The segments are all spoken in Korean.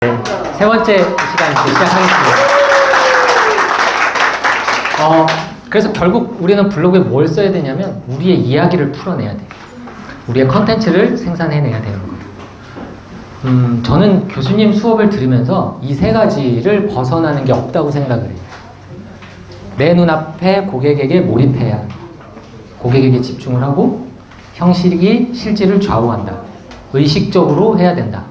세 번째 시간 이제 시작하겠습니다. 그래서 결국 우리는 블로그에 뭘 써야 되냐면 우리의 이야기를 풀어내야 돼. 우리의 컨텐츠를 생산해내야 되는 거예요. 저는 교수님 수업을 들으면서 이 세 가지를 벗어나는 게 없다고 생각을 해요. 내 눈앞에 고객에게 몰입해야 고객에게 집중을 하고 형식이 실질을 좌우한다. 의식적으로 해야 된다.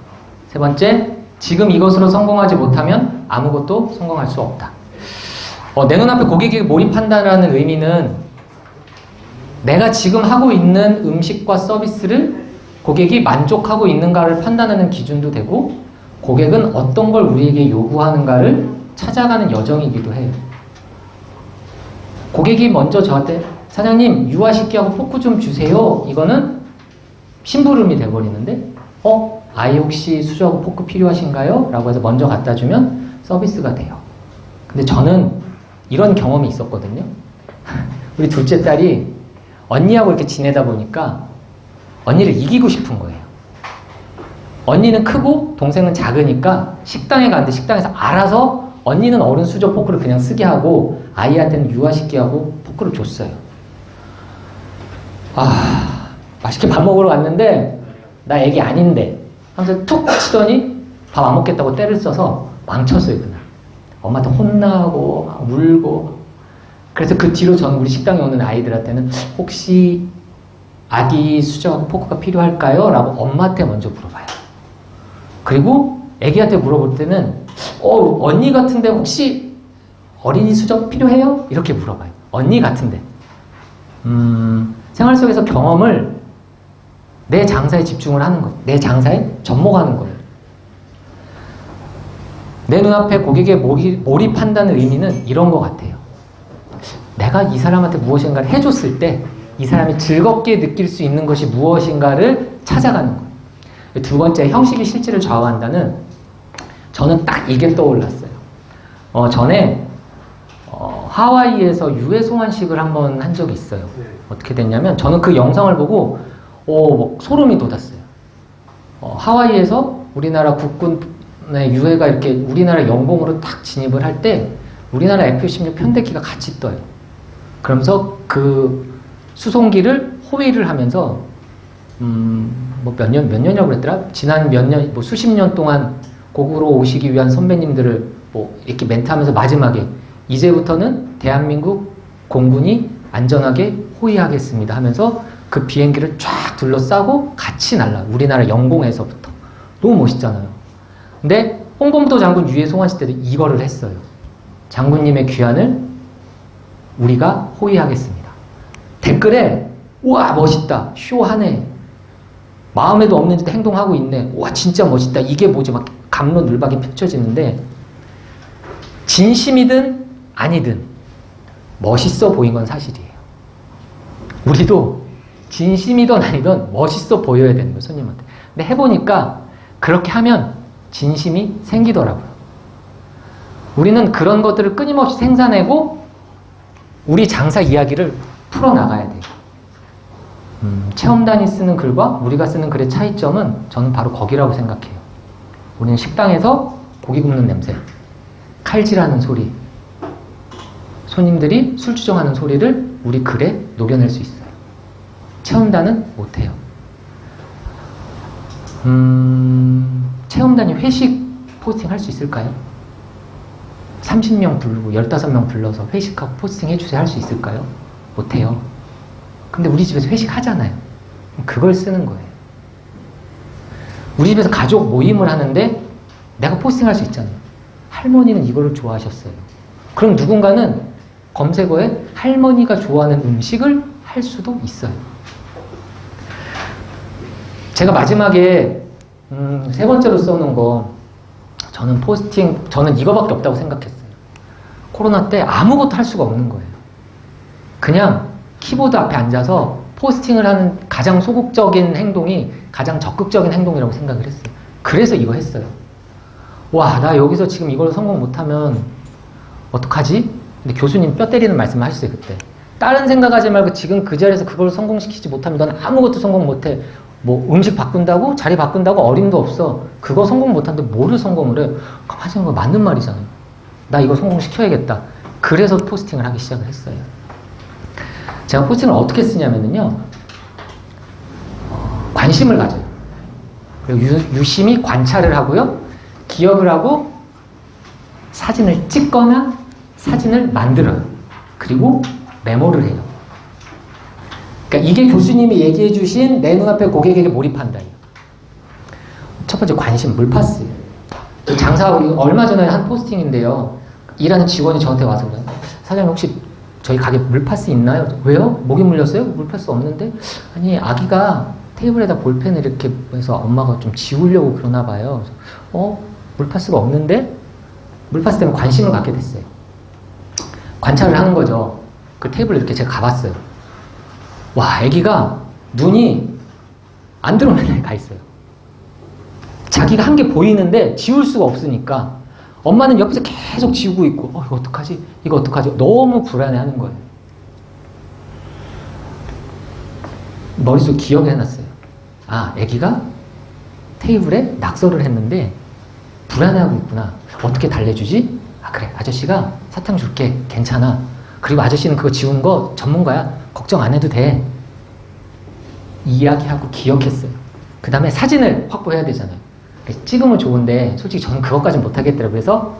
세 번째, 지금 이것으로 성공하지 못하면 아무것도 성공할 수 없다. 내 눈앞에 고객에게 몰입한다는 의미는 내가 지금 하고 있는 음식과 서비스를 고객이 만족하고 있는가를 판단하는 기준도 되고 고객은 어떤 걸 우리에게 요구하는가를 찾아가는 여정이기도 해요. 고객이 먼저 저한테 사장님 유아식기하고 포크 좀 주세요. 이거는 심부름이 돼버리는데 아이 혹시 수저하고 포크 필요하신가요? 라고 해서 먼저 갖다 주면 서비스가 돼요. 근데 저는 이런 경험이 있었거든요. 우리 둘째 딸이 언니하고 이렇게 지내다 보니까 언니를 이기고 싶은 거예요. 언니는 크고 동생은 작으니까 식당에 갔는데 식당에서 알아서 언니는 어른 수저 포크를 그냥 쓰게 하고 아이한테는 유아식기하고 포크를 줬어요. 맛있게 밥 먹으러 갔는데 나 애기 아닌데 하면서 툭 치더니 밥 안 먹겠다고 때를 써서 망쳤어요. 그날 엄마한테 혼나고 막 울고. 그래서 그 뒤로 저는 우리 식당에 오는 아이들한테는 혹시 아기 수저하고 포크가 필요할까요? 라고 엄마한테 먼저 물어봐요. 그리고 애기한테 물어볼 때는 언니 같은데 혹시 어린이 수저 필요해요? 이렇게 물어봐요. 언니 같은데. 생활 속에서 경험을 내 장사에 집중을 하는 거예요. 내 장사에 접목하는 거예요. 내 눈앞에 고객에 몰입한다는 의미는 이런 것 같아요. 내가 이 사람한테 무엇인가를 해줬을 때 이 사람이 즐겁게 느낄 수 있는 것이 무엇인가를 찾아가는 거예요. 두 번째, 형식이 실질을 좌우한다는 저는 딱 이게 떠올랐어요. 전에 하와이에서 유해 송환식을 한번 한 적이 있어요. 어떻게 됐냐면 저는 그 영상을 보고 소름이 돋았어요. 하와이에서 우리나라 국군의 유해가 이렇게 우리나라 영공으로 딱 진입을 할 때 우리나라 F-16 편대기가 같이 떠요. 그러면서 그 수송기를 호위를 하면서 몇 년이라고 그랬더라? 지난 몇 년, 수십 년 동안 고국으로 오시기 위한 선배님들을 이렇게 멘트하면서 마지막에 이제부터는 대한민국 공군이 안전하게 호위하겠습니다 하면서 그 비행기를 쫙 둘러싸고 같이 우리나라 영공에서부터. 너무 멋있잖아요. 근데 홍범도 장군 유해 송환식 때도 이거를 했어요. 장군님의 귀환을 우리가 호위하겠습니다. 댓글에 우와 멋있다. 쇼하네. 마음에도 없는 짓 행동하고 있네. 와 진짜 멋있다. 이게 뭐지? 막 갑론을박이 펼쳐지는데 진심이든 아니든 멋있어 보인 건 사실이에요. 우리도 진심이든 아니든 멋있어 보여야 되는 거예요. 손님한테. 근데 해보니까 그렇게 하면 진심이 생기더라고요. 우리는 그런 것들을 끊임없이 생산하고 우리 장사 이야기를 풀어나가야 돼요. 체험단이 쓰는 글과 우리가 쓰는 글의 차이점은 저는 바로 거기라고 생각해요. 우리는 식당에서 고기 굽는 냄새, 칼질하는 소리, 손님들이 술 주정하는 소리를 우리 글에 녹여낼 수 있어요. 체험단은 못해요. 체험단이 회식 포스팅 할 수 있을까요? 30명 부르고 15명 불러서 회식하고 포스팅 해주세요 할 수 있을까요? 못해요. 근데 우리 집에서 회식 하잖아요. 그걸 쓰는 거예요. 우리 집에서 가족 모임을 하는데 내가 포스팅할 수 있잖아요. 할머니는 이거를 좋아하셨어요. 그럼 누군가는 검색어에 할머니가 좋아하는 음식을 할 수도 있어요. 제가 마지막에 세 번째로 써놓은 거 저는 이거밖에 없다고 생각했어요. 코로나 때 아무것도 할 수가 없는 거예요. 그냥 키보드 앞에 앉아서 포스팅을 하는 가장 소극적인 행동이 가장 적극적인 행동이라고 생각을 했어요. 그래서 이거 했어요. 나 여기서 지금 이걸 성공 못하면 어떡하지? 근데 교수님 뼈 때리는 말씀을 하셨어요, 그때. 다른 생각하지 말고 지금 그 자리에서 그걸 성공시키지 못하면 넌 아무것도 성공 못해. 뭐 음식 바꾼다고 자리 바꾼다고 어림도 없어. 그거 성공 못하는데 뭐를 성공을 해? 가만히 생각해 맞는 말이잖아요. 나 이거 성공시켜야겠다. 그래서 포스팅을 하기 시작을 했어요. 제가 포스팅을 어떻게 쓰냐면요, 관심을 가져요. 그리고 유심히 관찰을 하고요, 기억을 하고 사진을 찍거나 사진을 만들어요. 그리고 메모를 해요. 그러니까 이게 교수님이 얘기해 주신 내 눈앞에 고객에게 몰입한다. 첫 번째 관심, 물파스. 장사하고 얼마 전에 한 포스팅인데요. 일하는 직원이 저한테 와서 그래요. 사장님 혹시 저희 가게 물파스 있나요? 왜요? 목이 물렸어요? 물파스 없는데? 아니 아기가 테이블에다 볼펜을 이렇게 해서 엄마가 좀 지우려고 그러나 봐요. 물파스가 없는데? 물파스 때문에 관심을 갖게 됐어요. 관찰을 하는 거죠. 그 테이블에 이렇게 제가 가봤어요. 와, 아기가 눈이 안 들어오는 데 가 있어요. 자기가 한 게 보이는데 지울 수가 없으니까 엄마는 옆에서 계속 지우고 있고, 이거 어떡하지? 이거 어떡하지? 너무 불안해하는 거예요. 머릿속에 기억을 해놨어요. 아, 아기가 테이블에 낙서를 했는데 불안해하고 있구나. 어떻게 달래주지? 아, 그래, 아저씨가 사탕 줄게. 괜찮아. 그리고 아저씨는 그거 지운 거 전문가야. 걱정 안 해도 돼. 이야기하고 기억했어요. 그 다음에 사진을 확보해야 되잖아요. 찍으면 좋은데 솔직히 저는 그것까지는 못하겠더라고요. 그래서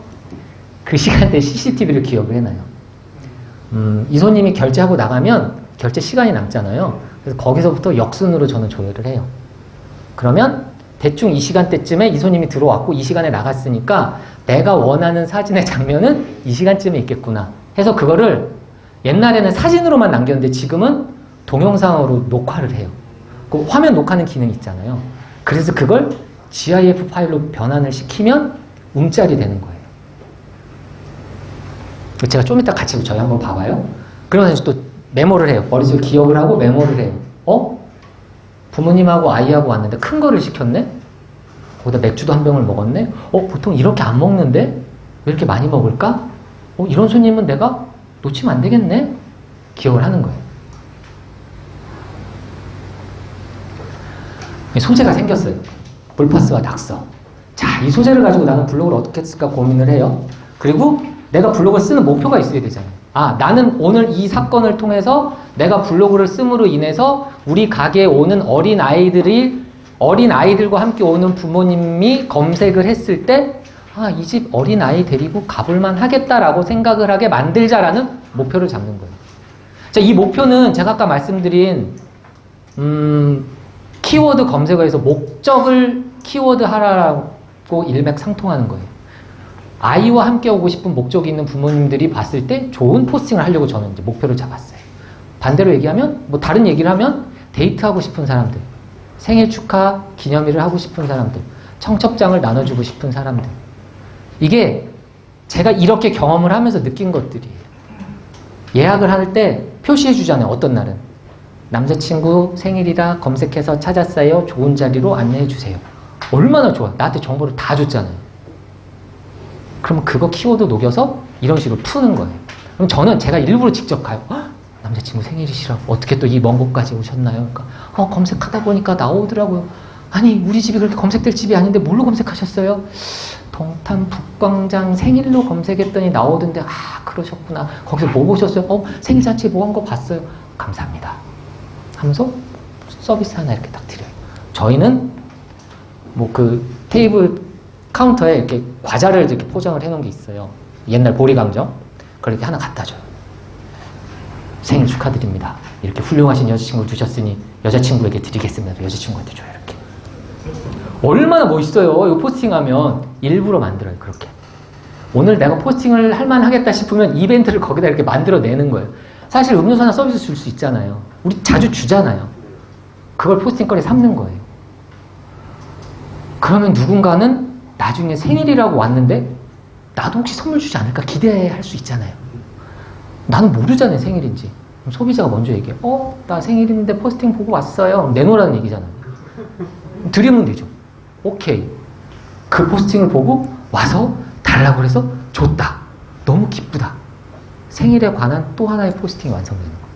그 시간대에 CCTV를 기억을 해놔요. 이 손님이 결제하고 나가면 결제 시간이 남잖아요. 그래서 거기서부터 역순으로 저는 조회를 해요. 그러면 대충 이 시간대쯤에 이 손님이 들어왔고 이 시간에 나갔으니까 내가 원하는 사진의 장면은 이 시간쯤에 있겠구나 해서 그거를 옛날에는 사진으로만 남겼는데 지금은 동영상으로 녹화를 해요. 그 화면 녹화하는 기능이 있잖아요. 그래서 그걸 GIF 파일로 변환을 시키면 움짤이 되는 거예요. 제가 좀 이따 같이 저희 한번 봐봐요. 그러면서 또 메모를 해요. 머릿속에 기억을 하고 메모를 해요. 부모님하고 아이하고 왔는데 큰 거를 시켰네? 거기다 맥주도 한 병을 먹었네? 보통 이렇게 안 먹는데? 왜 이렇게 많이 먹을까? 이런 손님은 내가 놓치면 안 되겠네? 기억을 하는 거예요. 소재가 생겼어요. 물파스와 낙서. 자, 이 소재를 가지고 나는 블로그를 어떻게 쓸까 고민을 해요. 그리고 내가 블로그를 쓰는 목표가 있어야 되잖아요. 아, 나는 오늘 이 사건을 통해서 내가 블로그를 씀으로 인해서 우리 가게에 오는 어린아이들과 함께 오는 부모님이 검색을 했을 때, 아, 이 집 어린아이 데리고 가볼만 하겠다라고 생각을 하게 만들자라는 목표를 잡는 거예요. 자, 이 목표는 제가 아까 말씀드린, 키워드 검색어에서 목적을 키워드 하라고 일맥상통하는 거예요. 아이와 함께 오고 싶은 목적이 있는 부모님들이 봤을 때 좋은 포스팅을 하려고 저는 이제 목표를 잡았어요. 반대로 얘기하면, 뭐 다른 얘기를 하면 데이트하고 싶은 사람들, 생일 축하 기념일을 하고 싶은 사람들, 청첩장을 나눠주고 싶은 사람들. 이게 제가 이렇게 경험을 하면서 느낀 것들이에요. 예약을 할 때 표시해 주잖아요. 어떤 날은. 남자친구 생일이라 검색해서 찾았어요. 좋은 자리로 안내해 주세요. 얼마나 좋아. 나한테 정보를 다 줬잖아요. 그러면 그거 키워드 녹여서 이런 식으로 푸는 거예요. 그럼 저는 제가 일부러 직접 가요. 남자친구 생일이시라고 어떻게 또 이 먼 곳까지 오셨나요? 그러니까 검색하다 보니까 나오더라고요. 아니 우리 집이 그렇게 검색될 집이 아닌데 뭘로 검색하셨어요? 동탄 북광장 생일로 검색했더니 나오던데 그러셨구나. 거기서 뭐 보셨어요? 생일잔치 뭐 한 거 봤어요. 감사합니다. 하면서 서비스 하나 이렇게 딱 드려요. 저희는 뭐 그 테이블 카운터에 이렇게 과자를 이렇게 포장을 해놓은 게 있어요. 옛날 보리강정. 그걸 이렇게 하나 갖다 줘요. 생일 축하드립니다. 이렇게 훌륭하신 여자친구를 두셨으니 여자친구에게 드리겠습니다. 여자친구한테 줘요. 이렇게. 얼마나 멋있어요. 이거 포스팅하면. 일부러 만들어요. 그렇게. 오늘 내가 포스팅을 할만 하겠다 싶으면 이벤트를 거기다 이렇게 만들어내는 거예요. 사실 음료수 하나 서비스 줄 수 있잖아요. 우리 자주 주잖아요. 그걸 포스팅거리 삼는 거예요. 그러면 누군가는 나중에 생일이라고 왔는데 나도 혹시 선물 주지 않을까 기대할 수 있잖아요. 나는 모르잖아요. 생일인지. 그럼 소비자가 먼저 얘기해. 나 생일인데 포스팅 보고 왔어요. 내놓으라는 얘기잖아요. 드리면 되죠. 오케이. 그 포스팅을 보고 와서 달라고 해서 줬다. 너무 기쁘다. 생일에 관한 또 하나의 포스팅이 완성되는 거예요.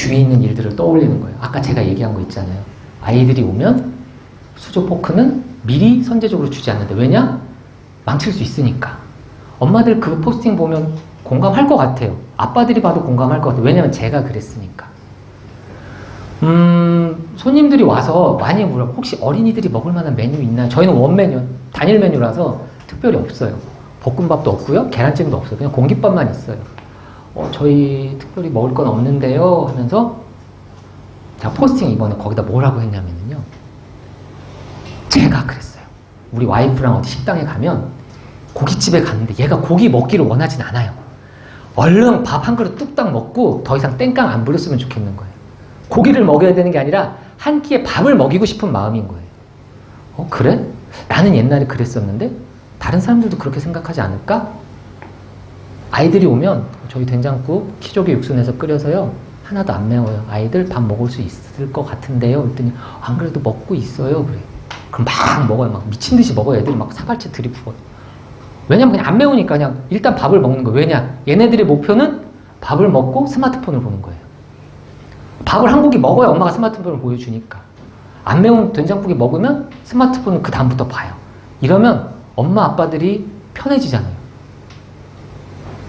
뒤에 있는 일들을 떠올리는 거예요. 아까 제가 얘기한 거 있잖아요. 아이들이 오면 수저 포크는 미리 선제적으로 주지 않는데 왜냐? 망칠 수 있으니까. 엄마들 그 포스팅 보면 공감할 것 같아요. 아빠들이 봐도 공감할 것 같아요. 왜냐면 제가 그랬으니까. 손님들이 와서 많이 물어. 혹시 어린이들이 먹을 만한 메뉴 있나요? 저희는 원 메뉴, 단일 메뉴라서 특별히 없어요. 볶음밥도 없고요. 계란찜도 없어요. 그냥 공깃밥만 있어요. 저희 특별히 먹을 건 없는데요. 하면서 제가 포스팅 이번에 거기다 뭐라고 했냐면요. 제가 그랬어요. 우리 와이프랑 어디 식당에 가면 고깃집에 갔는데 얘가 고기 먹기를 원하진 않아요. 얼른 밥 한 그릇 뚝딱 먹고 더 이상 땡깡 안 부렸으면 좋겠는 거예요. 고기를 먹여야 되는 게 아니라 한 끼에 밥을 먹이고 싶은 마음인 거예요. 그래? 나는 옛날에 그랬었는데 다른 사람들도 그렇게 생각하지 않을까? 아이들이 오면 저희 된장국 키조개 육수 내서 끓여서요. 하나도 안 매워요. 아이들 밥 먹을 수 있을 것 같은데요. 그랬더니 안 그래도 먹고 있어요. 그래. 그럼 막 먹어요. 막 미친 듯이 먹어요. 애들이 막 사발채 들이부어요. 왜냐면 그냥 안 매우니까 그냥 일단 밥을 먹는 거예요. 왜냐? 얘네들의 목표는 밥을 먹고 스마트폰을 보는 거예요. 밥을 한 고기 먹어야 엄마가 스마트폰을 보여주니까. 안 매운 된장국이 먹으면 스마트폰을 그 다음부터 봐요. 이러면 엄마 아빠들이 편해지잖아요.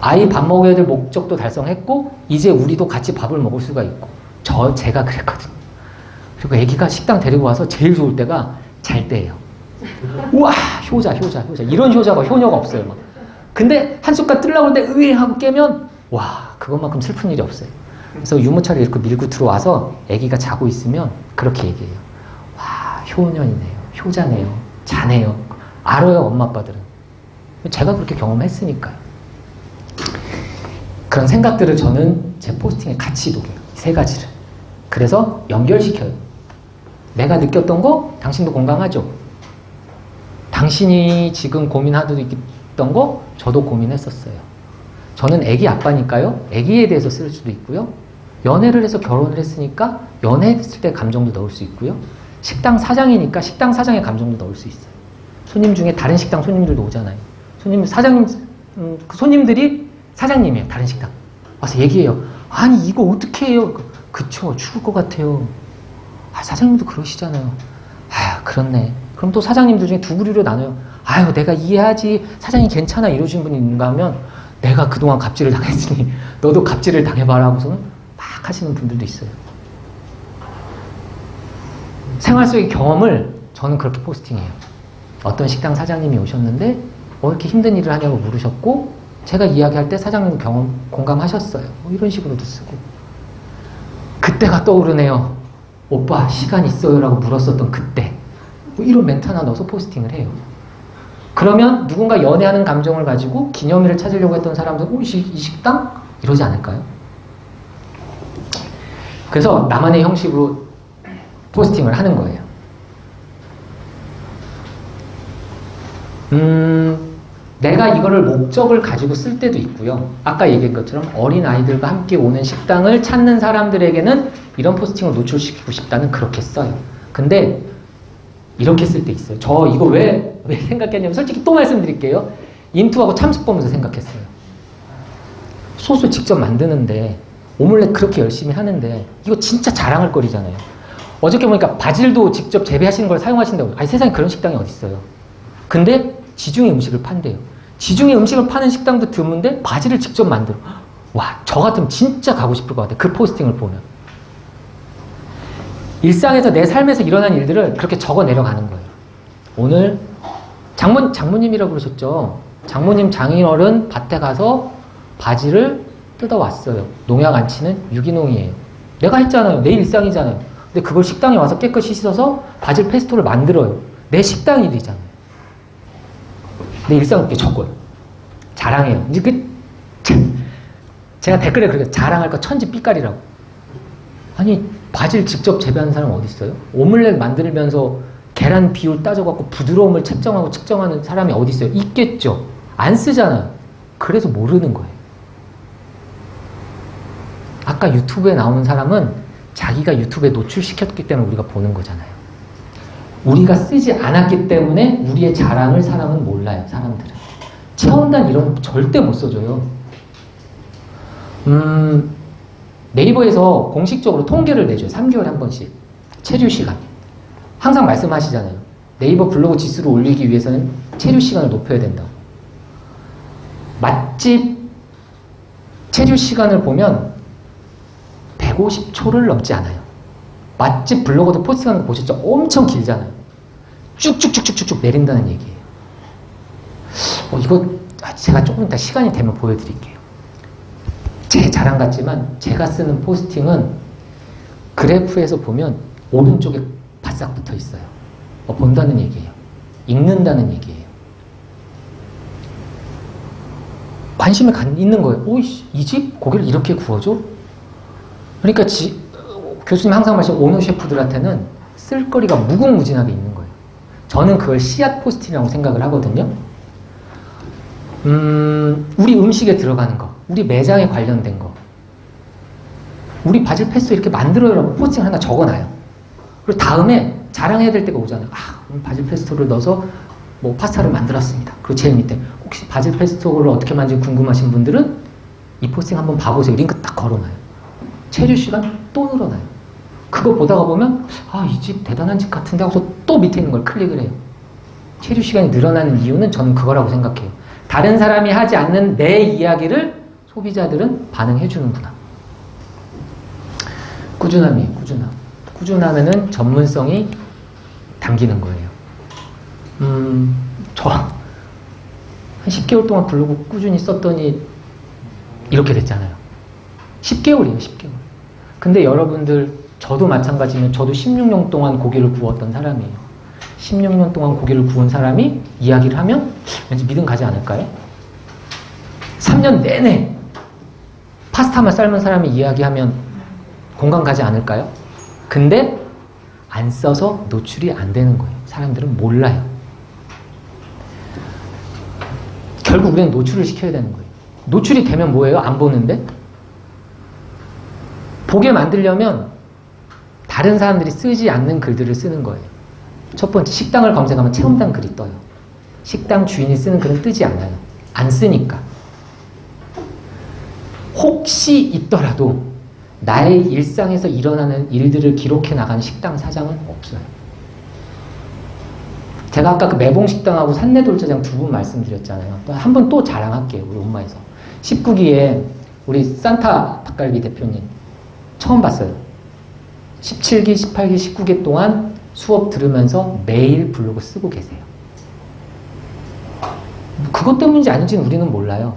아이 밥 먹여야 될 목적도 달성했고 이제 우리도 같이 밥을 먹을 수가 있고. 제가 그랬거든요. 그리고 애기가 식당 데리고 와서 제일 좋을 때가 잘 때예요. 우와 효자 이런 효녀가 없어요. 막. 근데 한 숟갈 뜨려고 하는데 으이 하고 깨면 와 그것만큼 슬픈 일이 없어요. 그래서 유모차를 이렇게 밀고 들어와서 애기가 자고 있으면 그렇게 얘기해요. 와 효녀이네요. 효자네요. 자네요. 알아요 엄마 아빠들은. 제가 그렇게 경험했으니까요. 그런 생각들을 저는 제 포스팅에 같이 녹여요. 세 가지를. 그래서 연결시켜요. 내가 느꼈던 거 당신도 공감하죠? 당신이 지금 고민하고 있던 거 저도 고민했었어요. 저는 애기 아빠니까요. 애기에 대해서 쓸 수도 있고요. 연애를 해서 결혼을 했으니까 연애했을 때 감정도 넣을 수 있고요. 식당 사장이니까 식당 사장의 감정도 넣을 수 있어요. 손님 중에 다른 식당 손님들도 오잖아요. 그 손님들이 사장님이에요. 다른 식당. 와서 얘기해요. 아니 이거 어떻게 해요? 그쵸 죽을 것 같아요. 사장님도 그러시잖아요. 그렇네. 그럼 또 사장님들 중에 두 부류로 나눠요. 내가 이해하지. 사장님 괜찮아. 이러신 분이 있는가 하면 내가 그동안 갑질을 당했으니 너도 갑질을 당해봐라 하고서는 막 하시는 분들도 있어요. 생활 속의 경험을 저는 그렇게 포스팅해요. 어떤 식당 사장님이 오셨는데 이렇게 힘든 일을 하냐고 물으셨고 제가 이야기할 때 사장님도 공감하셨어요. 이런 식으로도 쓰고 그때가 떠오르네요. 오빠 시간 있어요? 라고 물었었던 그때 이런 멘트 하나 넣어서 포스팅을 해요. 그러면 누군가 연애하는 감정을 가지고 기념일을 찾으려고 했던 사람들은 이 식당? 이러지 않을까요? 그래서 나만의 형식으로 포스팅을 하는 거예요. 내가 이거를 목적을 가지고 쓸 때도 있고요. 아까 얘기한 것처럼 어린아이들과 함께 오는 식당을 찾는 사람들에게는 이런 포스팅을 노출시키고 싶다는 그렇게 써요. 근데 이렇게 쓸 때 있어요. 저 이거 왜 생각했냐면 솔직히 또 말씀드릴게요. 인투하고 참숯 보면서 생각했어요. 소스 직접 만드는데 오믈렛 그렇게 열심히 하는데 이거 진짜 자랑할 거리잖아요. 어저께 보니까 바질도 직접 재배하시는 걸 사용하신다고. 세상에 그런 식당이 어디 있어요. 근데 지중해 음식을 판대요. 지중해 음식을 파는 식당도 드문데 바질을 직접 만들어. 와, 저 같으면 진짜 가고 싶을 것 같아요. 그 포스팅을 보면. 일상에서 내 삶에서 일어난 일들을 그렇게 적어 내려가는 거예요. 오늘 장모님이라고 그러셨죠? 장모님 장인어른 밭에 가서 바지를 뜯어왔어요. 농약 안 치는 유기농이에요. 내가 했잖아요. 내 일상이잖아요. 근데 그걸 식당에 와서 깨끗이 씻어서 바질 페스토를 만들어요. 내 식당 일이잖아요. 내 일상을 이렇게 적어요. 자랑해요. 이제 제가 댓글에 그렇게 자랑할 거 천지 삐까리라고. 아니 바질 직접 재배하는 사람 어디 있어요? 오믈렛 만들면서 계란 비율 따져갖고 부드러움을 측정하는 사람이 어디 있어요? 있겠죠. 안 쓰잖아요. 그래서 모르는 거예요. 아까 유튜브에 나오는 사람은 자기가 유튜브에 노출시켰기 때문에 우리가 보는 거잖아요. 우리가 쓰지 않았기 때문에 우리의 자랑을 사람은 몰라요. 사람들은. 체험단 이런 거 절대 못 써줘요. 네이버에서 공식적으로 통계를 내줘요. 3개월에 한 번씩. 체류 시간. 항상 말씀하시잖아요. 네이버 블로그 지수를 올리기 위해서는 체류 시간을 높여야 된다고. 맛집 체류 시간을 보면 150초를 넘지 않아요. 맛집 블로거도 포스팅하는 거 보셨죠? 엄청 길잖아요. 쭉쭉쭉쭉쭉 내린다는 얘기예요. 이거 제가 조금 이따 시간이 되면 보여드릴게요. 제 자랑 같지만 제가 쓰는 포스팅은 그래프에서 보면 오른쪽에 바싹 붙어 있어요. 본다는 얘기예요. 읽는다는 얘기예요. 관심이 있는 거예요. 이 집 고기를 이렇게 구워줘? 그러니까 교수님 항상 말씀 오너 셰프들한테는 쓸거리가 무궁무진하게 있는 거예요. 저는 그걸 씨앗 포스팅이라고 생각을 하거든요. 우리 음식에 들어가는 거, 우리 매장에 관련된 거, 우리 바질 페스토 이렇게 만들어요라고 포스팅 하나 적어놔요. 그리고 다음에 자랑해야 될 때가 오잖아요. 바질 페스토를 넣어서 뭐 파스타를 만들었습니다. 그리고 제일 밑에 혹시 바질 페스토를 어떻게 만들지 궁금하신 분들은 이 포스팅 한번 봐보세요. 링크 딱 걸어놔요. 체류 시간 또 늘어나요. 그거 보다가 보면 이 집 대단한 집 같은데 하고서 또 밑에 있는 걸 클릭을 해요. 체류 시간이 늘어나는 이유는 저는 그거라고 생각해요. 다른 사람이 하지 않는 내 이야기를 소비자들은 반응해 주는구나. 꾸준함이에요. 꾸준하면은 전문성이 담기는 거예요. 저 한 10개월 동안 블로그 꾸준히 썼더니 이렇게 됐잖아요. 10개월이에요. 10개월. 근데 여러분들 저도 마찬가지면 저도 16년 동안 고기를 구웠던 사람이에요. 16년 동안 고기를 구운 사람이 이야기를 하면 왠지 믿음 가지 않을까요? 3년 내내 파스타만 삶은 사람이 이야기하면 공감 가지 않을까요? 근데 안 써서 노출이 안 되는 거예요. 사람들은 몰라요. 결국 우리는 노출을 시켜야 되는 거예요. 노출이 되면 뭐예요? 안 보는데? 보게 만들려면 다른 사람들이 쓰지 않는 글들을 쓰는 거예요. 첫 번째, 식당을 검색하면 체험단 글이 떠요. 식당 주인이 쓰는 글은 뜨지 않아요. 안 쓰니까. 혹시 있더라도 나의 일상에서 일어나는 일들을 기록해 나가는 식당 사장은 없어요. 제가 아까 그 매봉식당하고 산내돌짜장 두 분 말씀드렸잖아요. 한 번 또 자랑할게요. 우리 엄마에서. 19기에 우리 산타 닭갈비 대표님 처음 봤어요. 17기, 18기, 19기 동안 수업 들으면서 매일 블로그 쓰고 계세요. 그것 때문인지 아닌지는 우리는 몰라요.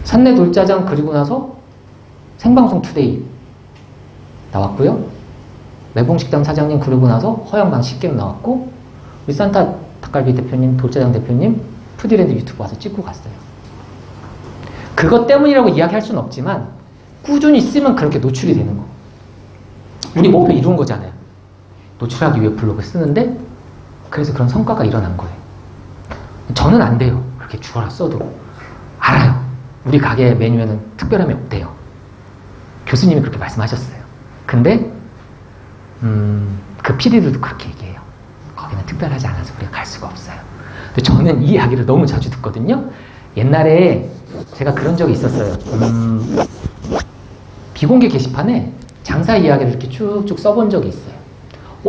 산내돌짜장 그리고 나서 생방송 투데이 나왔고요. 매봉식당 사장님 그러고 나서 허영방 식객 나왔고 우리 산타 닭갈비 대표님, 돌짜장 대표님 푸디랜드 유튜브 와서 찍고 갔어요. 그것 때문이라고 이야기할 수는 없지만 꾸준히 쓰면 그렇게 노출이 되는 거. 우리 목표 이룬 거잖아요. 노출하기 위해 블로그 쓰는데 그래서 그런 성과가 일어난 거예요. 저는 안 돼요. 그렇게 죽어라 써도. 알아요. 우리 가게 메뉴에는 특별함이 없대요. 교수님이 그렇게 말씀하셨어요. 근데 그 PD들도 그렇게 얘기해요. 거기는 특별하지 않아서 우리가 갈 수가 없어요. 근데 저는 이 이야기를 너무 자주 듣거든요. 옛날에 제가 그런 적이 있었어요. 비공개 게시판에 장사 이야기를 이렇게 쭉쭉 써본 적이 있어요.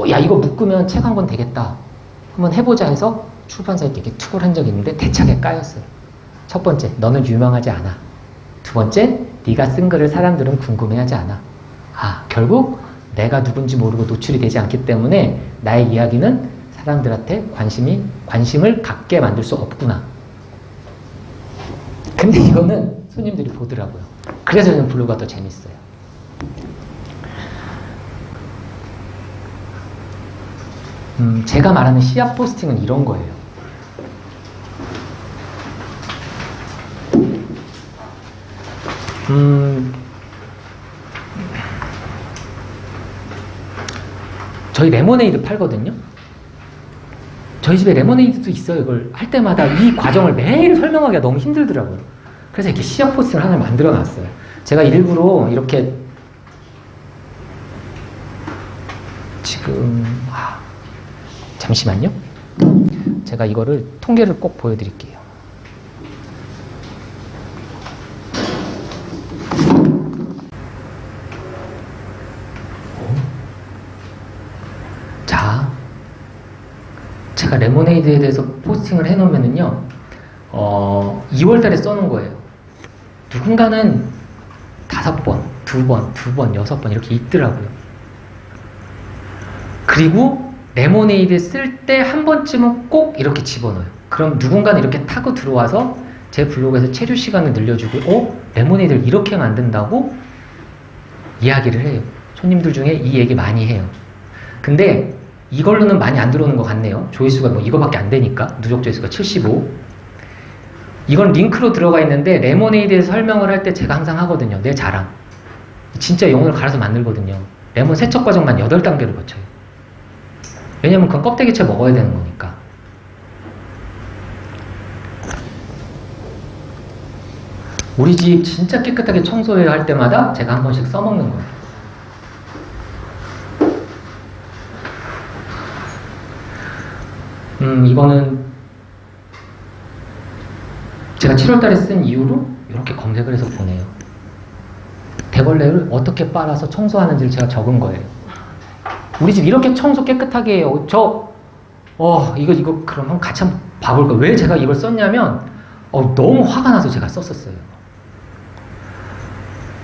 야 이거 묶으면 책 한 권 되겠다. 한번 해보자 해서 출판사에 이렇게 투고를 한 적이 있는데 대차게 까였어요. 첫 번째, 너는 유명하지 않아. 두 번째, 네가 쓴 글을 사람들은 궁금해하지 않아. 결국 내가 누군지 모르고 노출이 되지 않기 때문에 나의 이야기는 사람들한테 관심을 갖게 만들 수 없구나. 근데 이거는 손님들이 보더라고요. 그래서 저는 블로그가 더 재밌어요. 제가 말하는 씨앗 포스팅은 이런 거예요. 저희 레모네이드 팔거든요. 저희 집에 레모네이드도 있어요. 이걸 할 때마다 이 과정을 매일 설명하기가 너무 힘들더라고요. 그래서 이렇게 씨앗 포스팅을 하나 만들어 놨어요. 제가 일부러 이렇게 지금 잠시만요. 제가 이거를 통계를 꼭 보여드릴게요. 레모네이드에 대해서 포스팅을 해놓으면은요, 2월 달에 써놓은 거예요. 누군가는 5번, 2번, 2번, 6번 이렇게 있더라고요. 그리고 레모네이드 쓸 때 한 번쯤은 꼭 이렇게 집어넣어요. 그럼 누군가는 이렇게 타고 들어와서 제 블로그에서 체류 시간을 늘려주고, 레모네이드를 이렇게 만든다고 이야기를 해요. 손님들 중에 이 얘기 많이 해요. 근데 이걸로는 많이 안 들어오는 것 같네요. 조회수가 뭐 이거밖에 안 되니까. 누적 조회수가 75. 이건 링크로 들어가 있는데 레모네이드에서 설명을 할 때 제가 항상 하거든요. 내 자랑. 진짜 영혼을 갈아서 만들거든요. 레몬 세척 과정만 8단계를 거쳐요. 왜냐면 그건 껍데기채 먹어야 되는 거니까. 우리 집 진짜 깨끗하게 청소해야 할 때마다 제가 한 번씩 써먹는 거예요. 이거는 제가 7월 달에 쓴 이후로 이렇게 검색을 해서 보내요. 대걸레를 어떻게 빨아서 청소하는지를 제가 적은 거예요. 우리 집 이렇게 청소 깨끗하게 해요. 이거 그럼 같이 한번 봐볼까? 왜 제가 이걸 썼냐면, 너무 화가 나서 제가 썼었어요.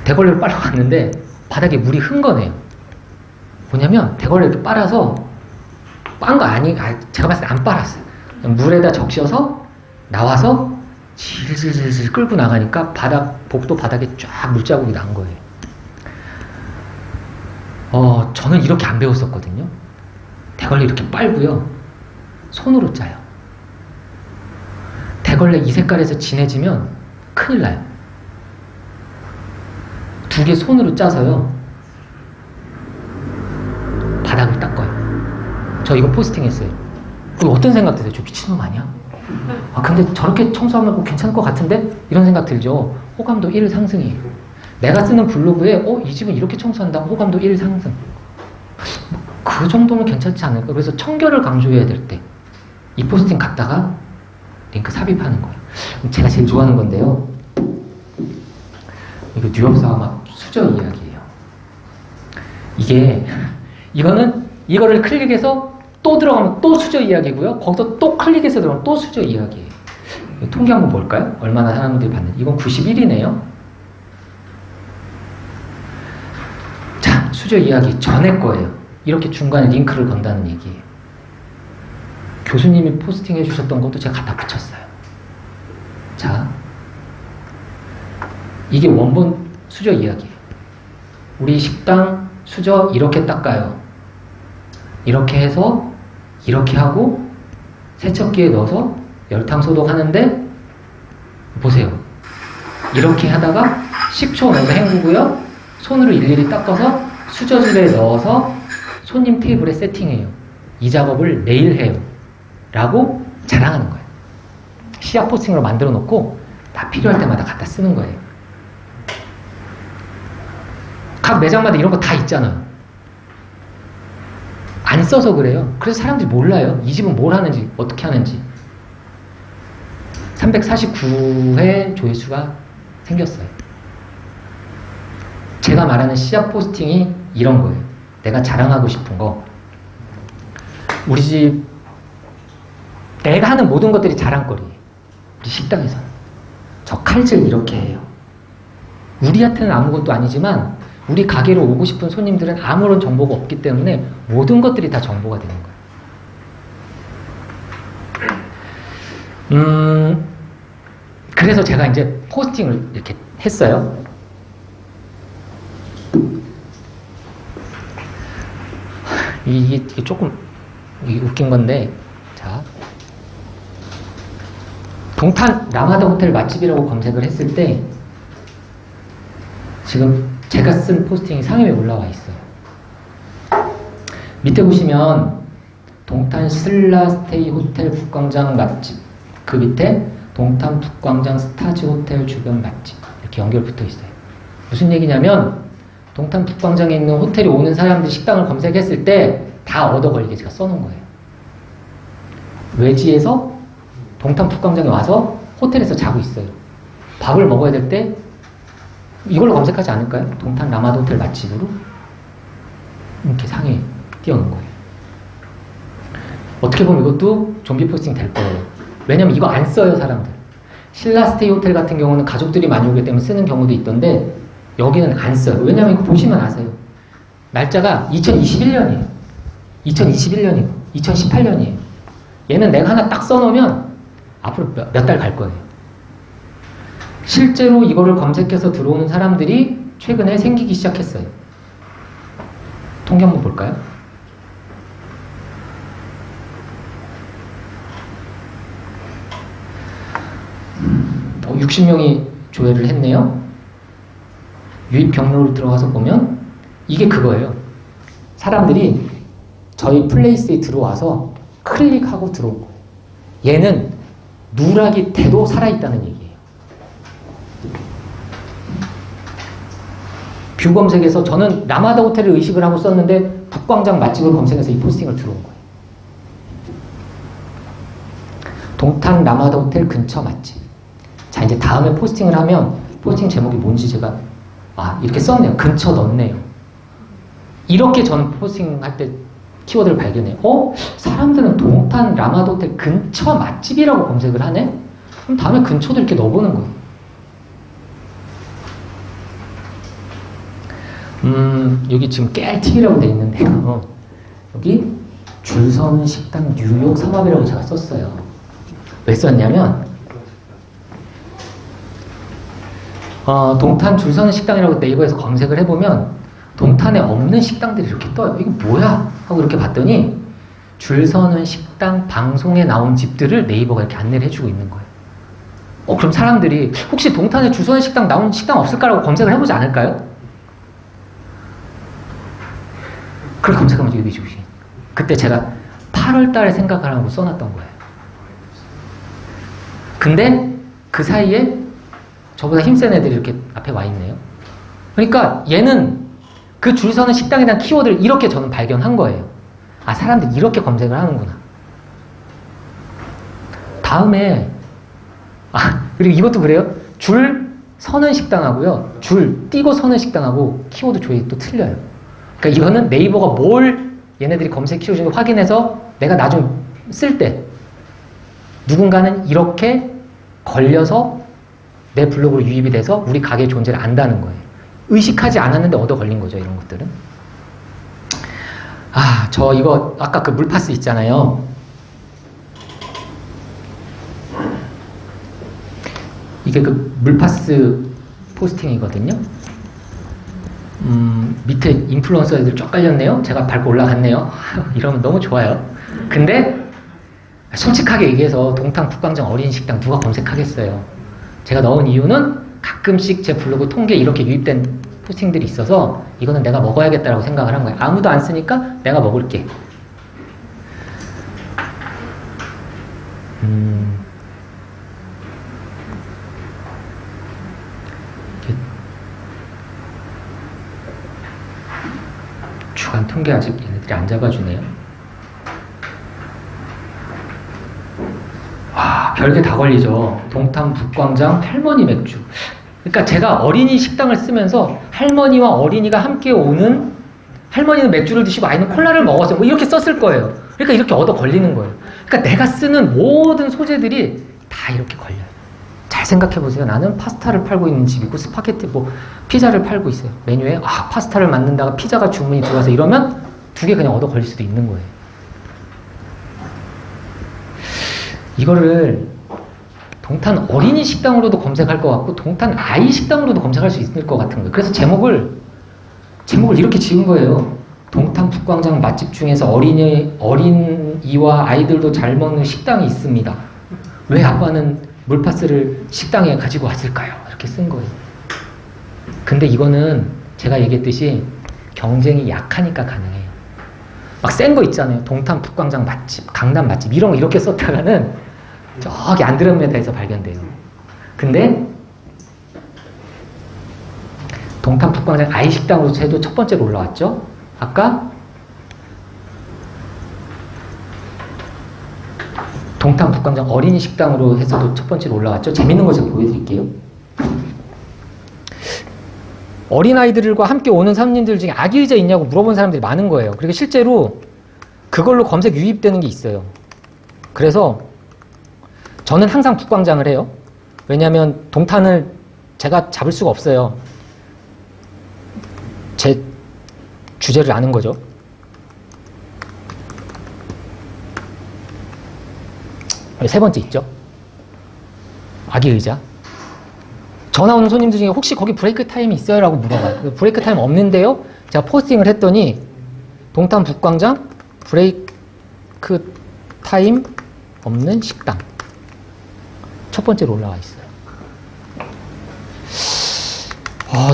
대걸레를 빨러 갔는데, 바닥에 물이 흔 거네요. 뭐냐면, 대걸레를 이렇게 빨아서, 제가 봤을 때 안 빨았어요. 물에다 적셔서, 나와서, 질질질질 끌고 나가니까, 복도 바닥에 쫙 물자국이 난 거예요. 저는 이렇게 안 배웠었거든요. 대걸레 이렇게 빨고요. 손으로 짜요. 대걸레 이 색깔에서 진해지면 큰일 나요. 2개 손으로 짜서요. 바닥을 닦아요. 저 이거 포스팅 했어요. 어떤 생각 드세요? 저 미친놈 아니야? 근데 저렇게 청소하면 괜찮을 것 같은데? 이런 생각 들죠. 호감도 1 상승이에요. 내가 쓰는 블로그에 이 집은 이렇게 청소한다. 호감도 1 상승. 그 정도면 괜찮지 않을까? 그래서 청결을 강조해야 될 때 이 포스팅 갖다가 링크 삽입하는 거예요. 제가 제일 좋아하는 건데요. 이거 뉴욕사와 막 수저 이야기예요. 이거를 클릭해서 또 들어가면 또 수저 이야기고요. 거기서 또 클릭해서 들어가면 또 수저 이야기예요. 통계 한번 볼까요? 얼마나 사람들이 봤는지. 이건 91이네요. 자, 수저 이야기 전에 거예요. 이렇게 중간에 링크를 건다는 얘기예요. 교수님이 포스팅 해주셨던 것도 제가 갖다 붙였어요. 자, 이게 원본 수저 이야기예요. 우리 식당 수저 이렇게 닦아요. 이렇게 해서 이렇게 하고 세척기에 넣어서 열탕 소독하는데 보세요. 이렇게 하다가 식초 넣어서 헹구고요. 손으로 일일이 닦아서 수저줄에 넣어서 손님 테이블에 세팅해요. 이 작업을 내일 해요. 라고 자랑하는 거예요. 시약 포스팅으로 만들어 놓고 다 필요할 때마다 갖다 쓰는 거예요. 각 매장마다 이런 거 다 있잖아요. 안 써서 그래요. 그래서 사람들이 몰라요. 이 집은 뭘 하는지, 어떻게 하는지. 349회 조회수가 생겼어요. 제가 말하는 시작 포스팅이 이런 거예요. 내가 자랑하고 싶은 거. 우리 집 내가 하는 모든 것들이 자랑거리예요. 우리 식당에서는. 저 칼질 이렇게 해요. 우리한테는 아무것도 아니지만 우리 가게로 오고 싶은 손님들은 아무런 정보가 없기 때문에 모든 것들이 다 정보가 되는 거예요. 그래서 제가 이제 포스팅을 이렇게 했어요. 이게 조금 웃긴 건데, 자. 동탄 라마다 호텔 맛집이라고 검색을 했을 때, 지금 제가 쓴 포스팅이 상위에 올라와 있어요. 밑에 보시면, 동탄 신라 스테이 호텔 북광장 맛집, 그 밑에 동탄 북광장 스타즈 호텔 주변 맛집, 이렇게 연결 붙어 있어요. 무슨 얘기냐면, 동탄 북광장에 있는 호텔에 오는 사람들이 식당을 검색했을 때 다 얻어 걸리게 제가 써놓은 거예요. 외지에서 동탄 북광장에 와서 호텔에서 자고 있어요. 밥을 먹어야 될 때 이걸로 검색하지 않을까요? 동탄 라마다 호텔 맛집으로 이렇게 상에 띄워놓은 거예요. 어떻게 보면 이것도 좀비 포스팅 될 거예요. 왜냐면 이거 안 써요, 사람들. 신라스테이 호텔 같은 경우는 가족들이 많이 오기 때문에 쓰는 경우도 있던데 여기는 안 써요. 왜냐면 이거 보시면 아세요. 날짜가 2021년이에요. 2021년이고 2018년이에요. 얘는 내가 하나 딱 써놓으면 앞으로 몇 달 갈 거예요. 실제로 이거를 검색해서 들어오는 사람들이 최근에 생기기 시작했어요. 통계 한번 볼까요? 60명이 조회를 했네요. 유입 경로로 들어가서 보면 이게 그거예요. 사람들이 저희 플레이스에 들어와서 클릭하고 들어온 거예요. 얘는 누락이 돼도 살아있다는 얘기예요. 뷰 검색에서 저는 라마다 호텔을 의식을 하고 썼는데 북광장 맛집을 검색해서 이 포스팅을 들어온 거예요. 동탄 라마다 호텔 근처 맛집. 자, 이제 다음에 포스팅을 하면 포스팅 제목이 뭔지 제가 이렇게 썼네요. 근처 넣었네요. 이렇게 저는 포스팅할 때 키워드를 발견해요. 사람들은 동탄 라마다 호텔 근처 맛집이라고 검색을 하네? 그럼 다음에 근처도 이렇게 넣어보는 거예요. 여기 지금 깨알팁이라고 돼 있는데요. 여기 줄 서는 식당 뉴욕 삼합이라고 제가 썼어요. 왜 썼냐면 동탄 줄 서는 식당이라고 네이버에서 검색을 해보면 동탄에 없는 식당들이 이렇게 떠요. 이거 뭐야? 하고 이렇게 봤더니 줄 서는 식당 방송에 나온 집들을 네이버가 이렇게 안내를 해주고 있는 거예요. 그럼 사람들이 혹시 동탄에 줄 서는 식당 나온 식당 없을까라고 검색을 해보지 않을까요? 그걸 검색하면 이게 주시. 그때 제가 8월 달에 생각을 하고 써놨던 거예요. 근데 그 사이에 저보다 힘센 애들이 이렇게 앞에 와 있네요. 그러니까 얘는 그 줄 서는 식당에 대한 키워드를 이렇게 저는 발견한 거예요. 사람들이 이렇게 검색을 하는구나. 다음에 그리고 이것도 그래요. 줄 서는 식당하고요. 줄 띄고 서는 식당하고 키워드 조회가 또 틀려요. 그러니까 이거는 네이버가 뭘 얘네들이 검색 키워드를 확인해서 내가 나중에 쓸 때 누군가는 이렇게 걸려서 내 블로그로 유입이 돼서 우리 가게의 존재를 안다는 거예요. 의식하지 않았는데 얻어 걸린 거죠, 이런 것들은. 저 이거 아까 그 물파스 있잖아요. 이게 그 물파스 포스팅이거든요. 밑에 인플루언서 애들 쫙 깔렸네요. 제가 밟고 올라갔네요. 이러면 너무 좋아요. 근데 솔직하게 얘기해서 동탄 북광장 어린이 식당 누가 검색하겠어요. 제가 넣은 이유는 가끔씩 제 블로그 통계에 이렇게 유입된 포스팅들이 있어서 이거는 내가 먹어야겠다라고 생각을 한 거예요. 아무도 안 쓰니까 내가 먹을게. 주간 통계 아직 얘네들이 안 잡아주네요. 별게 다 걸리죠. 동탄 북광장 할머니 맥주. 그러니까 제가 어린이 식당을 쓰면서 할머니와 어린이가 함께 오는, 할머니는 맥주를 드시고 아이는 콜라를 먹었어요. 이렇게 썼을 거예요. 그러니까 이렇게 얻어 걸리는 거예요. 그러니까 내가 쓰는 모든 소재들이 다 이렇게 걸려요. 잘 생각해 보세요. 나는 파스타를 팔고 있는 집이고 스파게티 피자를 팔고 있어요. 메뉴에 파스타를 만든다가 피자가 주문이 들어와서 이러면 두 개 그냥 얻어 걸릴 수도 있는 거예요. 이거를 동탄 어린이 식당으로도 검색할 것 같고 동탄 아이 식당으로도 검색할 수 있을 것 같은 거예요. 그래서 제목을 이렇게 지은 거예요. 동탄 북광장 맛집 중에서 어린이와 아이들도 잘 먹는 식당이 있습니다. 왜 아빠는 물파스를 식당에 가지고 왔을까요? 이렇게 쓴 거예요. 근데 이거는 제가 얘기했듯이 경쟁이 약하니까 가능해요. 막 센 거 있잖아요. 동탄 북광장 맛집, 강남 맛집 이런 거 이렇게 썼다가는 저기 안드로메다에서 발견돼요. 근데 동탄 북광장 아이 식당으로 해도 첫 번째로 올라왔죠. 아까 동탄 북광장 어린이 식당으로 해서도 첫 번째로 올라왔죠. 재밌는 거 제가 보여드릴게요. 어린아이들과 함께 오는 손님들 중에 아기 의자 있냐고 물어본 사람들이 많은 거예요. 그리고 실제로 그걸로 검색 유입되는 게 있어요. 그래서 저는 항상 북광장을 해요. 왜냐하면 동탄을 제가 잡을 수가 없어요. 제 주제를 아는 거죠. 세 번째 있죠. 아기 의자. 전화 오는 손님들 중에 혹시 거기 브레이크 타임이 있어요? 라고 물어봐요. 브레이크 타임 없는데요? 제가 포스팅을 했더니 동탄 북광장 브레이크 타임 없는 식당. 첫 번째로 올라와 있어요.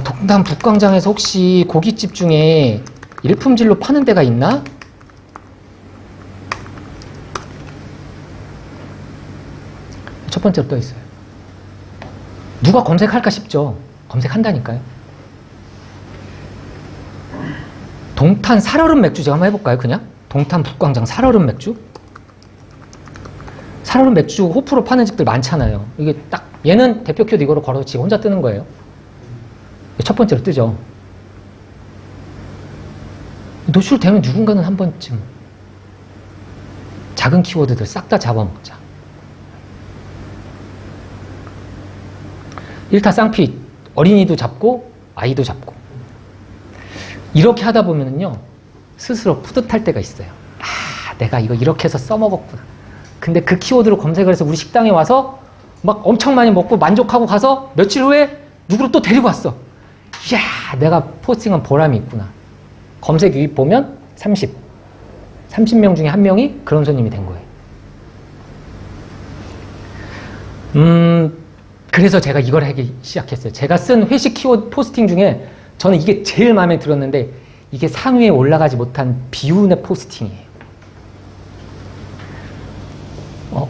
동탄 북광장에서 혹시 고깃집 중에 일품질로 파는 데가 있나? 첫 번째로 떠 있어요. 누가 검색할까 싶죠? 검색한다니까요. 동탄 살얼음 맥주 제가 한번 해볼까요? 그냥? 동탄 북광장 살얼음 맥주? 살얼음 맥주 호프로 파는 집들 많잖아요. 이게 딱 얘는 대표 키워드 이거로 걸어서 지 혼자 뜨는 거예요. 첫 번째로 뜨죠. 노출되면 누군가는 한 번쯤 작은 키워드들 싹 다 잡아먹자. 일타쌍피, 어린이도 잡고 아이도 잡고 이렇게 하다 보면은요 스스로 뿌듯할 때가 있어요. 내가 이거 이렇게 해서 써먹었구나. 근데 그 키워드로 검색을 해서 우리 식당에 와서 막 엄청 많이 먹고 만족하고 가서 며칠 후에 누구를 또 데리고 왔어. 이야, 내가 포스팅한 보람이 있구나. 검색 유입 보면 30명 중에 한 명이 그런 손님이 된 거예요. 그래서 제가 이걸 하기 시작했어요. 제가 쓴 회식 키워드 포스팅 중에 저는 이게 제일 마음에 들었는데 이게 상위에 올라가지 못한 비운의 포스팅이에요.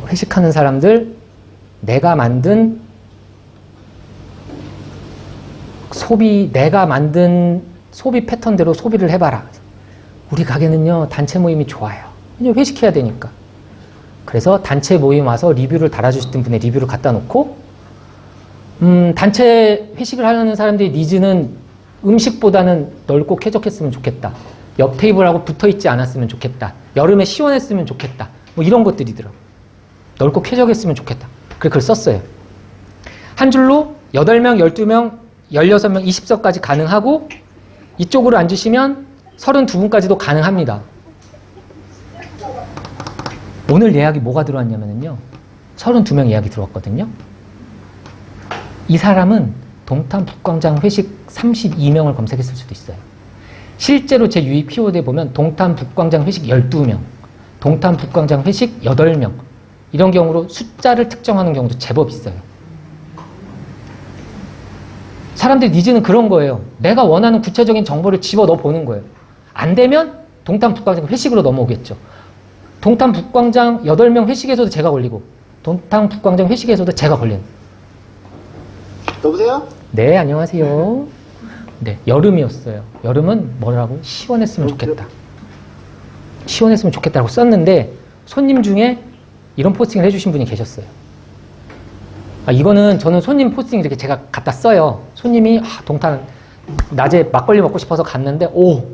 회식하는 사람들, 내가 만든 소비 패턴대로 소비를 해봐라. 우리 가게는요, 단체 모임이 좋아요. 회식해야 되니까. 그래서 단체 모임 와서 리뷰를 달아주셨던 분의 리뷰를 갖다 놓고, 단체 회식을 하려는 사람들의 니즈는 음식보다는 넓고 쾌적했으면 좋겠다. 옆 테이블하고 붙어 있지 않았으면 좋겠다. 여름에 시원했으면 좋겠다. 뭐 이런 것들이더라고요. 넓고 쾌적했으면 좋겠다. 그래서 그걸 썼어요. 한 줄로 8명, 12명, 16명, 20석까지 가능하고 이쪽으로 앉으시면 32분까지도 가능합니다. 오늘 예약이 뭐가 들어왔냐면요. 32명 예약이 들어왔거든요. 이 사람은 동탄 북광장 회식 32명을 검색했을 수도 있어요. 실제로 제 유입 키워드에 보면 동탄 북광장 회식 12명, 동탄 북광장 회식 8명 이런 경우로 숫자를 특정하는 경우도 제법 있어요. 사람들 니즈는 그런 거예요. 내가 원하는 구체적인 정보를 집어넣어 보는 거예요. 안 되면 동탄 북광장 회식으로 넘어오겠죠. 동탄 북광장 8명 회식에서도 제가 걸리고 동탄 북광장 회식에서도 제가 걸리는. 여보세요? 네, 안녕하세요. 네, 여름이었어요. 여름은 뭐라고? 시원했으면 좋겠다. 시원했으면 좋겠다고 썼는데 손님 중에 이런 포스팅을 해주신 분이 계셨어요. 이거는 저는 손님 포스팅 이렇게 제가 갖다 써요. 손님이 동탄 낮에 막걸리 먹고 싶어서 갔는데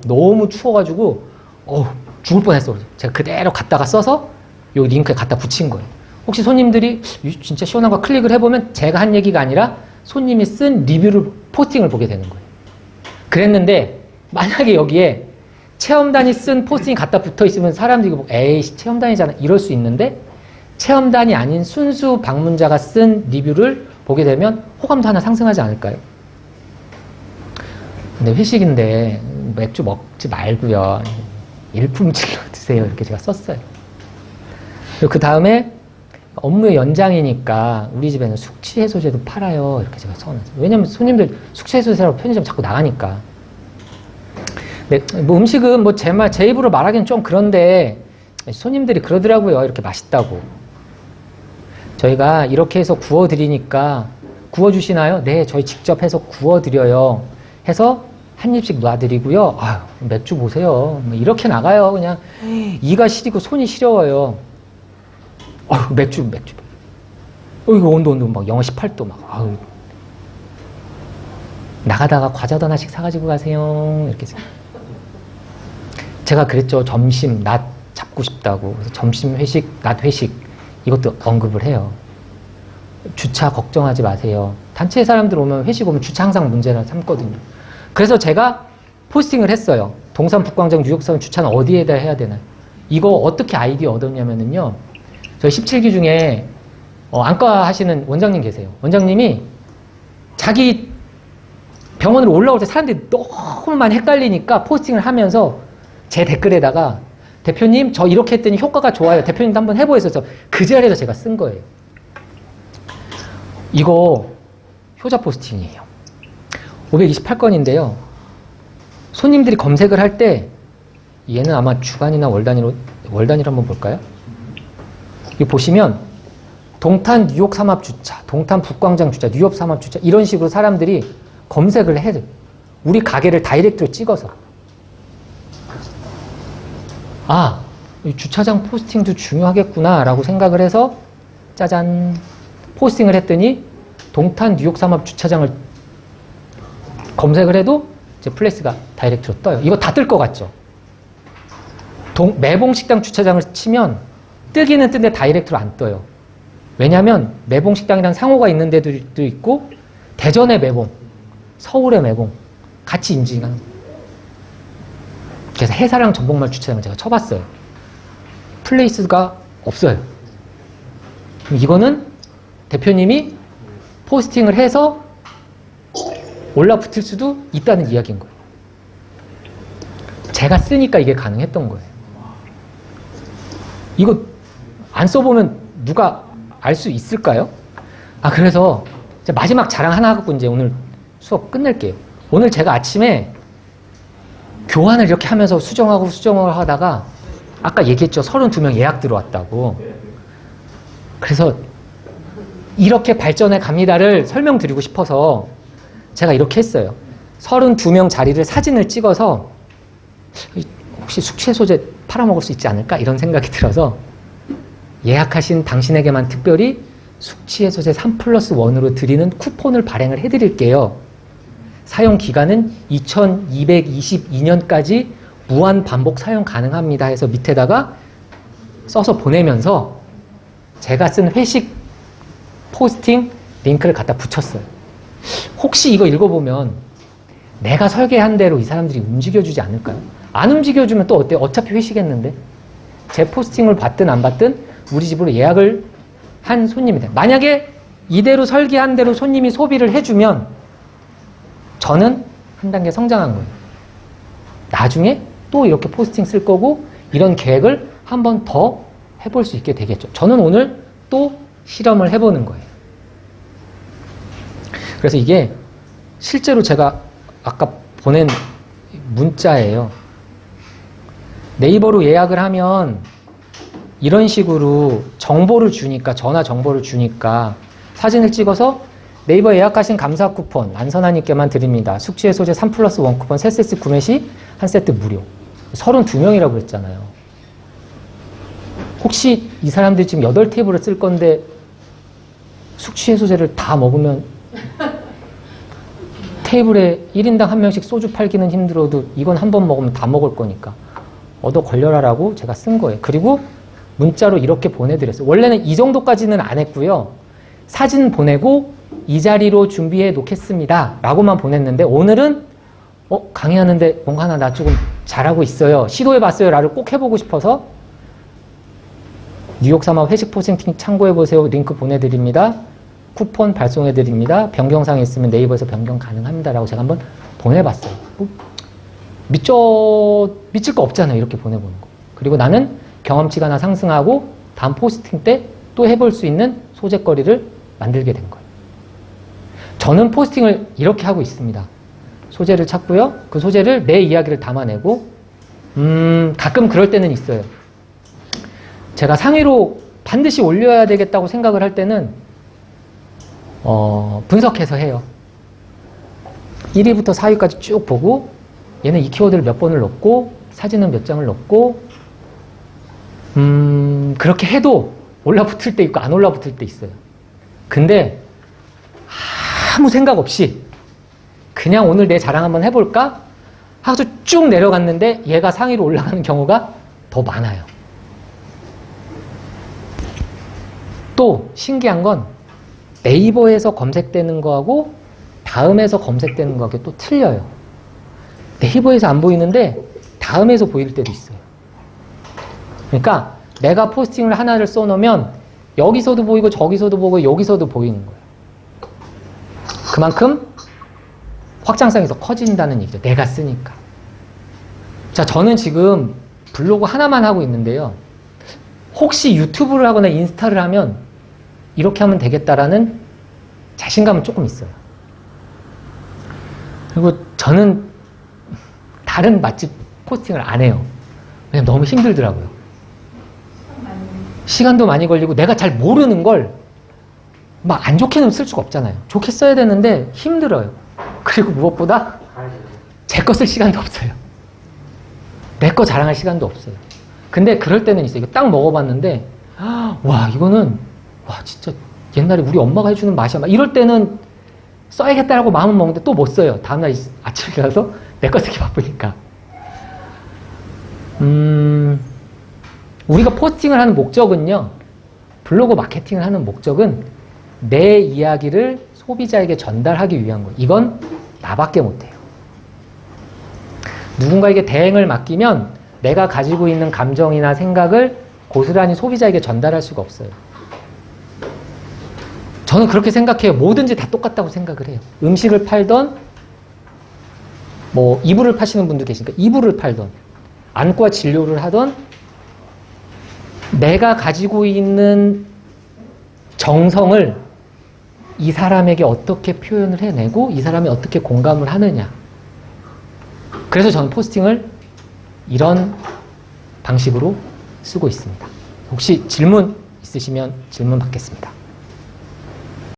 너무 추워가지고 죽을 뻔했어. 제가 그대로 갖다가 써서 요 링크에 갖다 붙인 거예요. 혹시 손님들이 진짜 시원한 거 클릭을 해보면 제가 한 얘기가 아니라 손님이 쓴 리뷰를 포스팅을 보게 되는 거예요. 그랬는데 만약에 여기에 체험단이 쓴 포스팅이 갖다 붙어 있으면 사람들이 에이씨 체험단이잖아 이럴 수 있는데 체험단이 아닌 순수 방문자가 쓴 리뷰를 보게 되면 호감도 하나 상승하지 않을까요? 근데 회식인데 맥주 먹지 말고요. 일품질로 드세요. 이렇게 제가 썼어요. 그리고 그 다음에 업무의 연장이니까 우리 집에는 숙취해소제도 팔아요. 이렇게 제가 써놨어요. 왜냐면 손님들 숙취해소제라고 편의점 자꾸 나가니까. 네, 뭐 음식은 제 입으로 말하기는 좀 그런데 손님들이 그러더라고요. 이렇게 맛있다고. 저희가 이렇게 해서 구워드리니까 구워주시나요? 네, 저희 직접 해서 구워드려요. 해서 한 입씩 놔드리고요. 맥주 보세요. 이렇게 나가요. 그냥 이가 시리고 손이 시려워요. 맥주. 이거 온도 막 영하 18도 막. 나가다가 과자도 하나씩 사가지고 가세요. 이렇게. 제가 그랬죠. 점심, 낮 잡고 싶다고. 그래서 점심 회식, 낮 회식 이것도 언급을 해요. 주차 걱정하지 마세요. 단체 사람들 오면 회식 오면 주차 항상 문제라 삼거든요. 그래서 제가 포스팅을 했어요. 동산 북광장 뉴욕사원 주차는 어디에다 해야 되나요? 이거 어떻게 아이디어 얻었냐면은요. 저희 17기 중에 안과 하시는 원장님 계세요. 원장님이 자기 병원으로 올라올 때 사람들이 너무 많이 헷갈리니까 포스팅을 하면서 제 댓글에다가 대표님 저 이렇게 했더니 효과가 좋아요. 대표님도 한번 해보셔서 그 자리에서 제가 쓴 거예요. 이거 효자 포스팅이에요. 528건인데요. 손님들이 검색을 할 때 얘는 아마 주간이나 월단위로 한번 볼까요? 이거 보시면 동탄 뉴욕 삼합 주차, 동탄 북광장 주차, 뉴욕 삼합 주차 이런 식으로 사람들이 검색을 해요. 우리 가게를 다이렉트로 찍어서. 아, 이 주차장 포스팅도 중요하겠구나 라고 생각을 해서 짜잔 포스팅을 했더니 동탄 뉴욕 삼합 주차장을 검색을 해도 이제 플레이스가 다이렉트로 떠요. 이거 다 뜰 것 같죠? 매봉식당 주차장을 치면 뜨기는 뜨는데 다이렉트로 안 떠요. 왜냐하면 매봉식당이랑 상호가 있는 데도 있고 대전의 매봉, 서울의 매봉 같이 인증하는 거예요. 그래서 해사랑 전복말 주차장을 제가 쳐봤어요. 플레이스가 없어요. 이거는 대표님이 포스팅을 해서 올라붙을 수도 있다는 이야기인 거예요. 제가 쓰니까 이게 가능했던 거예요. 이거 안 써보면 누가 알 수 있을까요? 그래서 이제 마지막 자랑 하나 하고 이제 오늘 수업 끝낼게요. 오늘 제가 아침에 교환을 이렇게 하면서 수정을 하다가 아까 얘기했죠. 32명 예약 들어왔다고. 그래서 이렇게 발전해 갑니다를 설명드리고 싶어서 제가 이렇게 했어요. 32명 자리를 사진을 찍어서 혹시 숙취 해소제 팔아먹을 수 있지 않을까? 이런 생각이 들어서 예약하신 당신에게만 특별히 숙취 해소제 3+1으로 드리는 쿠폰을 발행을 해드릴게요. 사용 기간은 2222년까지 무한 반복 사용 가능합니다 해서 밑에다가 써서 보내면서 제가 쓴 회식 포스팅 링크를 갖다 붙였어요. 혹시 이거 읽어보면 내가 설계한 대로 이 사람들이 움직여주지 않을까요? 안 움직여주면 또 어때요? 어차피 회식했는데. 제 포스팅을 받든 안 받든 우리 집으로 예약을 한 손님이다. 만약에 이대로 설계한 대로 손님이 소비를 해주면 저는 한 단계 성장한 거예요. 나중에 또 이렇게 포스팅 쓸 거고 이런 계획을 한 번 더 해볼 수 있게 되겠죠. 저는 오늘 또 실험을 해보는 거예요. 그래서 이게 실제로 제가 아까 보낸 문자예요. 네이버로 예약을 하면 이런 식으로 정보를 주니까, 전화 정보를 주니까 사진을 찍어서 네이버 예약하신 감사 쿠폰 안선아님께만 드립니다. 숙취 해소제 3+1 쿠폰 3세트 구매 시 1세트 무료. 32명이라고 그랬잖아요. 혹시 이 사람들이 지금 8테이블을 쓸 건데 숙취 해소제를 다 먹으면 테이블에 1인당 1명씩 소주 팔기는 힘들어도 이건 한 번 먹으면 다 먹을 거니까 얻어 걸려라라고 제가 쓴 거예요. 그리고 문자로 이렇게 보내드렸어요. 원래는 이 정도까지는 안 했고요. 사진 보내고 이 자리로 준비해 놓겠습니다 라고만 보냈는데 오늘은 강의하는데 뭔가 하나 나 조금 잘하고 있어요. 시도해봤어요 라를 꼭 해보고 싶어서 뉴욕 삼합 회식 포스팅 참고해보세요. 링크 보내드립니다. 쿠폰 발송해드립니다. 변경사항이 있으면 네이버에서 변경 가능합니다 라고 제가 한번 보내봤어요. 미칠 거 없잖아요. 이렇게 보내보는 거. 그리고 나는 경험치가 하나 상승하고 다음 포스팅 때 또 해볼 수 있는 소재거리를 만들게 된 거예요. 저는 포스팅을 이렇게 하고 있습니다. 소재를 찾고요. 그 소재를 내 이야기를 담아내고 가끔 그럴 때는 있어요. 제가 상위로 반드시 올려야 되겠다고 생각을 할 때는 분석해서 해요. 1위부터 4위까지 쭉 보고 얘는 이 키워드를 몇 번을 넣고 사진은 몇 장을 넣고 그렇게 해도 올라붙을 때 있고 안 올라붙을 때 있어요. 근데 아무 생각 없이 그냥 오늘 내 자랑 한번 해볼까? 하고 쭉 내려갔는데 얘가 상위로 올라가는 경우가 더 많아요. 또 신기한 건 네이버에서 검색되는 거하고 다음에서 검색되는 거하고 또 틀려요. 네이버에서 안 보이는데 다음에서 보일 때도 있어요. 그러니까 내가 포스팅을 하나를 써놓으면 여기서도 보이고 저기서도 보고 여기서도 보이는 거예요. 그만큼 확장성이 더 커진다는 얘기죠. 내가 쓰니까. 자, 저는 지금 블로그 하나만 하고 있는데요. 혹시 유튜브를 하거나 인스타를 하면 이렇게 하면 되겠다라는 자신감은 조금 있어요. 그리고 저는 다른 맛집 포스팅을 안 해요. 왜냐면 너무 힘들더라고요. 시간도 많이 걸리고 내가 잘 모르는 걸 막 안 좋게는 쓸 수가 없잖아요. 좋게 써야 되는데 힘들어요. 그리고 무엇보다 제 거 쓸 시간도 없어요. 내 거 자랑할 시간도 없어요. 근데 그럴 때는 있어요. 이거 딱 먹어봤는데 와 이거는 와 진짜 옛날에 우리 엄마가 해주는 맛이야. 막 이럴 때는 써야겠다라고 마음은 먹는데 또 못 써요. 다음날 아침에 일어나서 내 거 쓰기 바쁘니까. 우리가 포스팅을 하는 목적은요. 블로그 마케팅을 하는 목적은 내 이야기를 소비자에게 전달하기 위한 거예요. 이건 나밖에 못해요. 누군가에게 대행을 맡기면 내가 가지고 있는 감정이나 생각을 고스란히 소비자에게 전달할 수가 없어요. 저는 그렇게 생각해요. 뭐든지 다 똑같다고 생각을 해요. 음식을 팔던 뭐 이불을 파시는 분도 계시니까 이불을 팔던 안과 진료를 하던 내가 가지고 있는 정성을 이 사람에게 어떻게 표현을 해내고 이 사람이 어떻게 공감을 하느냐. 그래서 저는 포스팅을 이런 방식으로 쓰고 있습니다. 혹시 질문 있으시면 질문 받겠습니다.